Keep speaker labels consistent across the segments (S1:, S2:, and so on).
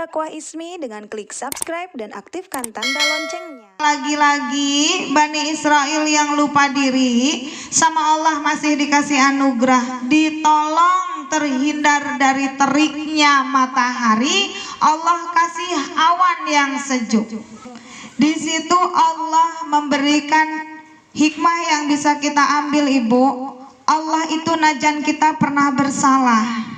S1: Dakwah Ismi dengan klik subscribe dan aktifkan tanda loncengnya.
S2: Lagi-lagi Bani Israel yang lupa diri sama Allah masih dikasih anugerah, ditolong terhindar dari teriknya matahari. Allah kasih awan yang sejuk. Di situ Allah memberikan hikmah yang bisa kita ambil, Ibu. Allah itu najan kita pernah bersalah,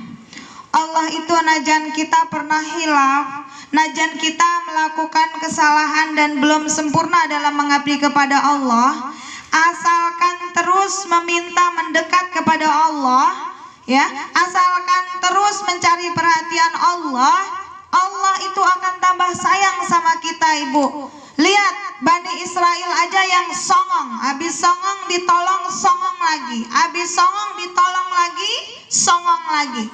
S2: Allah itu najan kita pernah hilaf, najan kita melakukan kesalahan dan belum sempurna dalam mengabdi kepada Allah, asalkan terus meminta mendekat kepada Allah, ya, asalkan terus mencari perhatian Allah, Allah itu akan tambah sayang sama kita, Ibu. Lihat Bani Israel aja yang songong, habis songong ditolong songong lagi, habis songong ditolong lagi, songong lagi.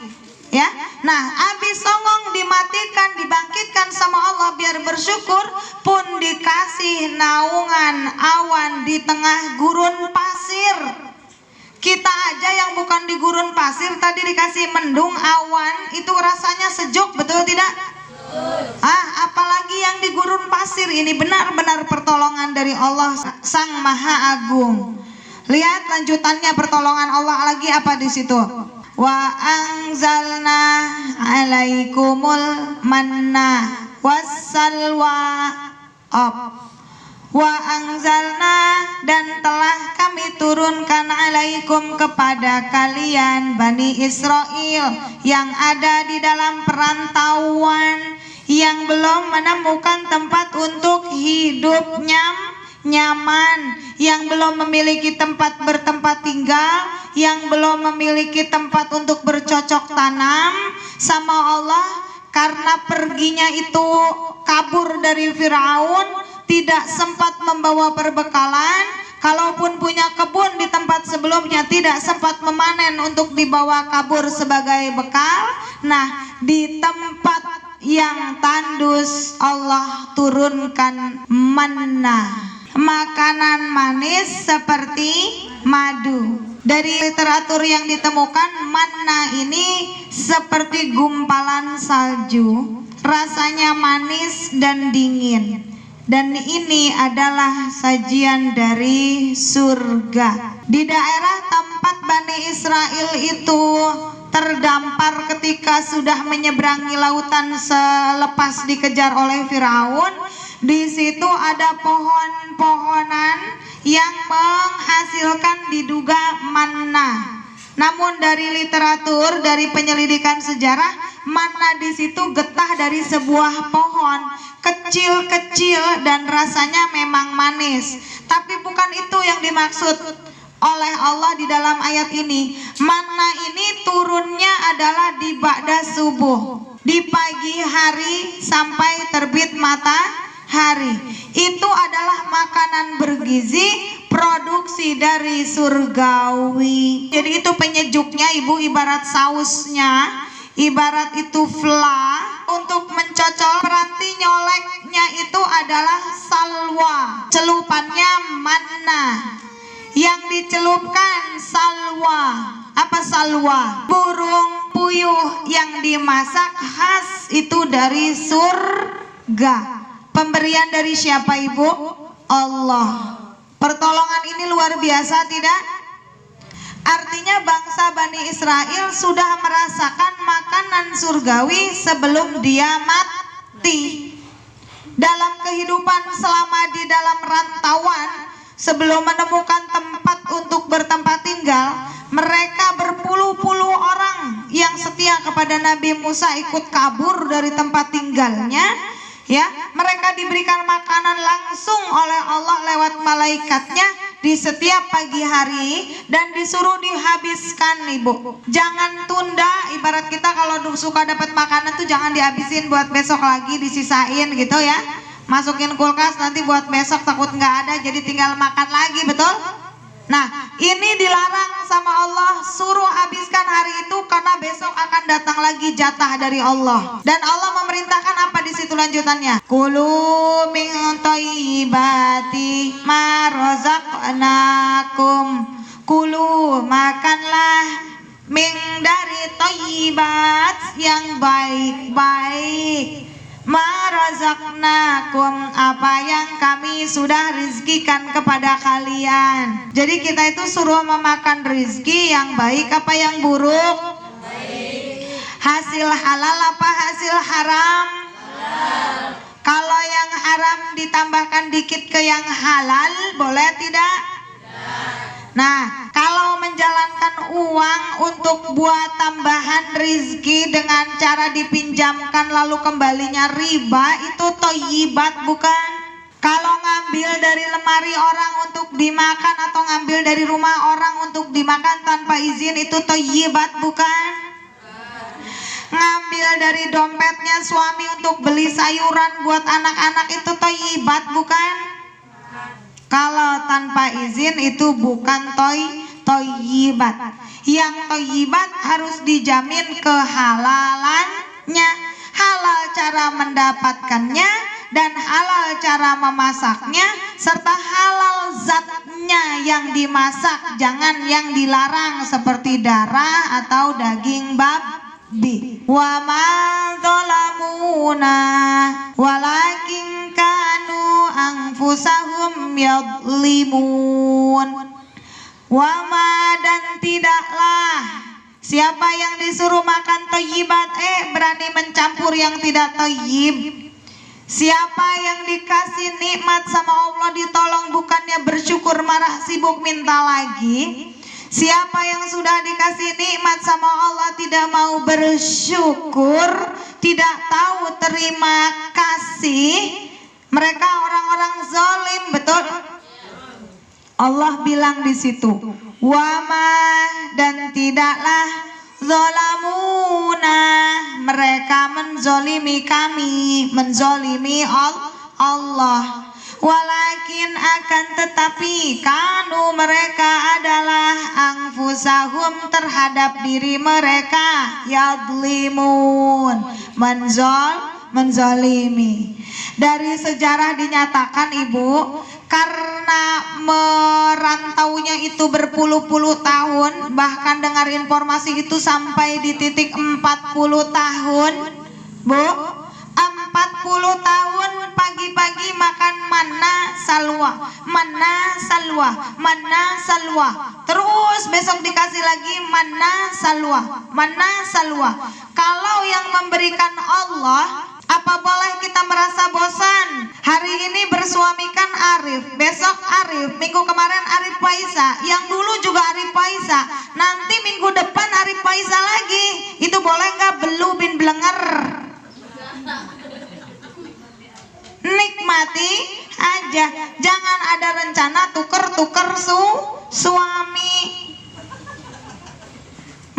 S2: Ya, nah habis songong dimatikan, dibangkitkan sama Allah biar bersyukur, pun dikasih naungan awan di tengah gurun pasir. Kita aja yang bukan di gurun pasir tadi dikasih mendung awan, itu rasanya sejuk, betul tidak? Apalagi yang di gurun pasir. Ini benar-benar pertolongan dari Allah Sang Maha Agung. Lihat lanjutannya pertolongan Allah lagi apa di situ? Wa anzalna alaikumul manna wassalwa. Wa anzalna, dan telah kami turunkan alaikum kepada kalian Bani Israel yang ada di dalam perantauan, yang belum menemukan tempat untuk hidup nyaman, yang belum memiliki tempat bertempat tinggal, yang belum memiliki tempat untuk bercocok tanam sama Allah, karena perginya itu kabur dari Firaun, tidak sempat membawa perbekalan. Kalaupun punya kebun di tempat sebelumnya, tidak sempat memanen untuk dibawa kabur sebagai bekal. Nah, di tempat yang tandus Allah turunkan manna, makanan manis seperti madu. Dari literatur yang ditemukan, manna ini seperti gumpalan salju, rasanya manis dan dingin. Dan ini adalah sajian dari surga. Di daerah tempat Bani Israel itu terdampar ketika sudah menyeberangi lautan selepas dikejar oleh Firaun, di situ ada pohon-pohonan yang menghasilkan diduga manna. Namun dari literatur, dari penyelidikan sejarah, manna di situ getah dari sebuah pohon kecil-kecil dan rasanya memang manis. Tapi bukan itu yang dimaksud oleh Allah di dalam ayat ini. Manna ini turunnya adalah di ba'da subuh, di pagi hari sampai terbit matahari. Itu adalah makanan bergizi, produksi dari surgawi. Jadi itu penyejuknya, Ibu, ibarat sausnya, ibarat itu fla. Untuk mencocol peranti nyoleknya itu adalah salwa, celupannya manna. Yang dicelupkan salwa. Apa salwa? Burung puyuh yang dimasak khas itu dari surga. Pemberian dari siapa, Ibu? Allah. Pertolongan ini luar biasa, tidak? Artinya bangsa Bani Israel sudah merasakan makanan surgawi sebelum dia mati. Dalam kehidupan selama di dalam rantauan, sebelum menemukan tempat untuk bertempat tinggal, mereka berpuluh-puluh orang yang setia kepada Nabi Musa ikut kabur dari tempat tinggalnya. Ya, mereka diberikan makanan langsung oleh Allah lewat malaikatnya di setiap pagi hari dan disuruh dihabiskan, Ibu. Jangan tunda. Ibarat kita kalau suka dapat makanan tuh jangan dihabisin buat besok lagi, disisain gitu ya. Masukin kulkas nanti buat besok, takut nggak ada jadi tinggal makan lagi, betul? Nah, ini dilarang sama Allah, suruh habiskan hari itu karena besok akan datang lagi jatah dari Allah. Dan Allah memerintahkan apa di situ lanjutannya? Kulu min thayyibati ma razaqnakum. Kulu, makanlah, min dari thayyibat yang baik-baik. ma razaqnakum, apa yang kami sudah rizkikan kepada kalian. Jadi kita itu suruh memakan rizki yang baik apa yang buruk? Hasil halal apa hasil haram? Kalau yang haram ditambahkan dikit ke yang halal, boleh tidak? Nah, kalau menjalankan uang untuk buat tambahan rizki dengan cara dipinjamkan lalu kembalinya riba, itu thayyibat bukan? Kalau ngambil dari lemari orang untuk dimakan atau ngambil dari rumah orang untuk dimakan tanpa izin, itu thayyibat bukan? Ngambil dari dompetnya suami untuk beli sayuran buat anak-anak, itu thayyibat bukan? Kalau tanpa izin itu bukan thayyibat. Yang thayyibat harus dijamin kehalalannya, halal cara mendapatkannya dan halal cara memasaknya, serta halal zatnya yang dimasak, jangan yang dilarang seperti darah atau daging babi. Wa ma zalamuna walakin kanu anfusahum yadlimun. Wa ma, dan tidaklah siapa yang disuruh makan thayyibat berani mencampur yang tidak thayyib. Siapa yang dikasih nikmat sama Allah ditolong bukannya bersyukur, marah sibuk minta lagi. Siapa yang sudah dikasih nikmat sama Allah tidak mau bersyukur, tidak tahu terima kasih, mereka orang-orang zalim, betul? Allah bilang di situ, wama, dan tidaklah zalamuna, mereka menzolimi kami, menzolimi Allah. Walakin, akan tetapi, kanu, mereka adalah anfusahum, terhadap diri mereka, yadlimun, menzolimi. Dari sejarah dinyatakan, Ibu, karena merantaunya itu berpuluh-puluh tahun, bahkan dengar informasi itu sampai di titik 40 tahun, Bu, 40 tahun pagi-pagi makan manna salwa, manna salwa, manna salwa, terus besok dikasih lagi manna salwa, manna salwa. Kalau yang memberikan Allah, apa boleh kita merasa bosan? Hari ini bersuamikan Arif, besok Arif, minggu kemarin Arif Faisa, yang dulu juga Arif Faisa, nanti minggu depan Arif Faisa lagi. Itu boleh nggak? Belu bin blenger. Nikmati aja, jangan ada rencana tuker-tuker suami.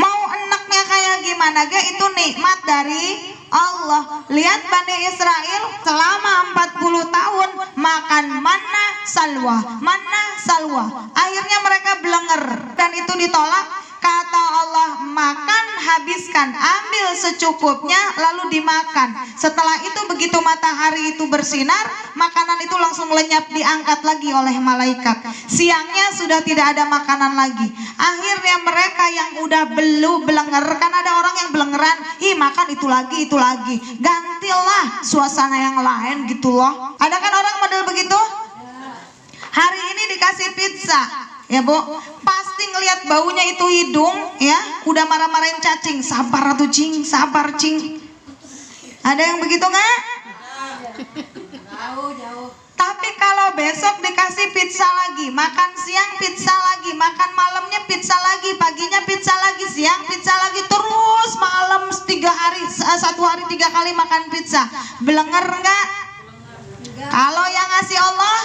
S2: Mau enaknya kayak gimana ga, itu nikmat dari Allah. Lihat Bani Israel selama 40 tahun makan manna salwa, manna salwa. Akhirnya mereka blenger dan itu ditolak. Kata Allah, makan, habiskan, ambil secukupnya lalu dimakan. Setelah itu begitu matahari itu bersinar, makanan itu langsung lenyap, diangkat lagi oleh malaikat. Siangnya sudah tidak ada makanan lagi. Akhirnya mereka yang udah belenger, kan ada orang yang belengeran, makan itu lagi, gantilah suasana yang lain gitu loh. Ada kan orang model begitu? Hari ini dikasih pizza, ya Bu, pasti ngelihat baunya itu hidung, ya, udah marah-marahin cacing, sabar atuh cing, sabar cing. Ada yang begitu nggak? Jauh. Tapi kalau besok dikasih pizza lagi, makan siang pizza lagi, makan malamnya pizza lagi, paginya pizza lagi, siang pizza lagi, terus malam 1 hari 3 kali makan pizza, belenger nggak? Kalau yang ngasih Allah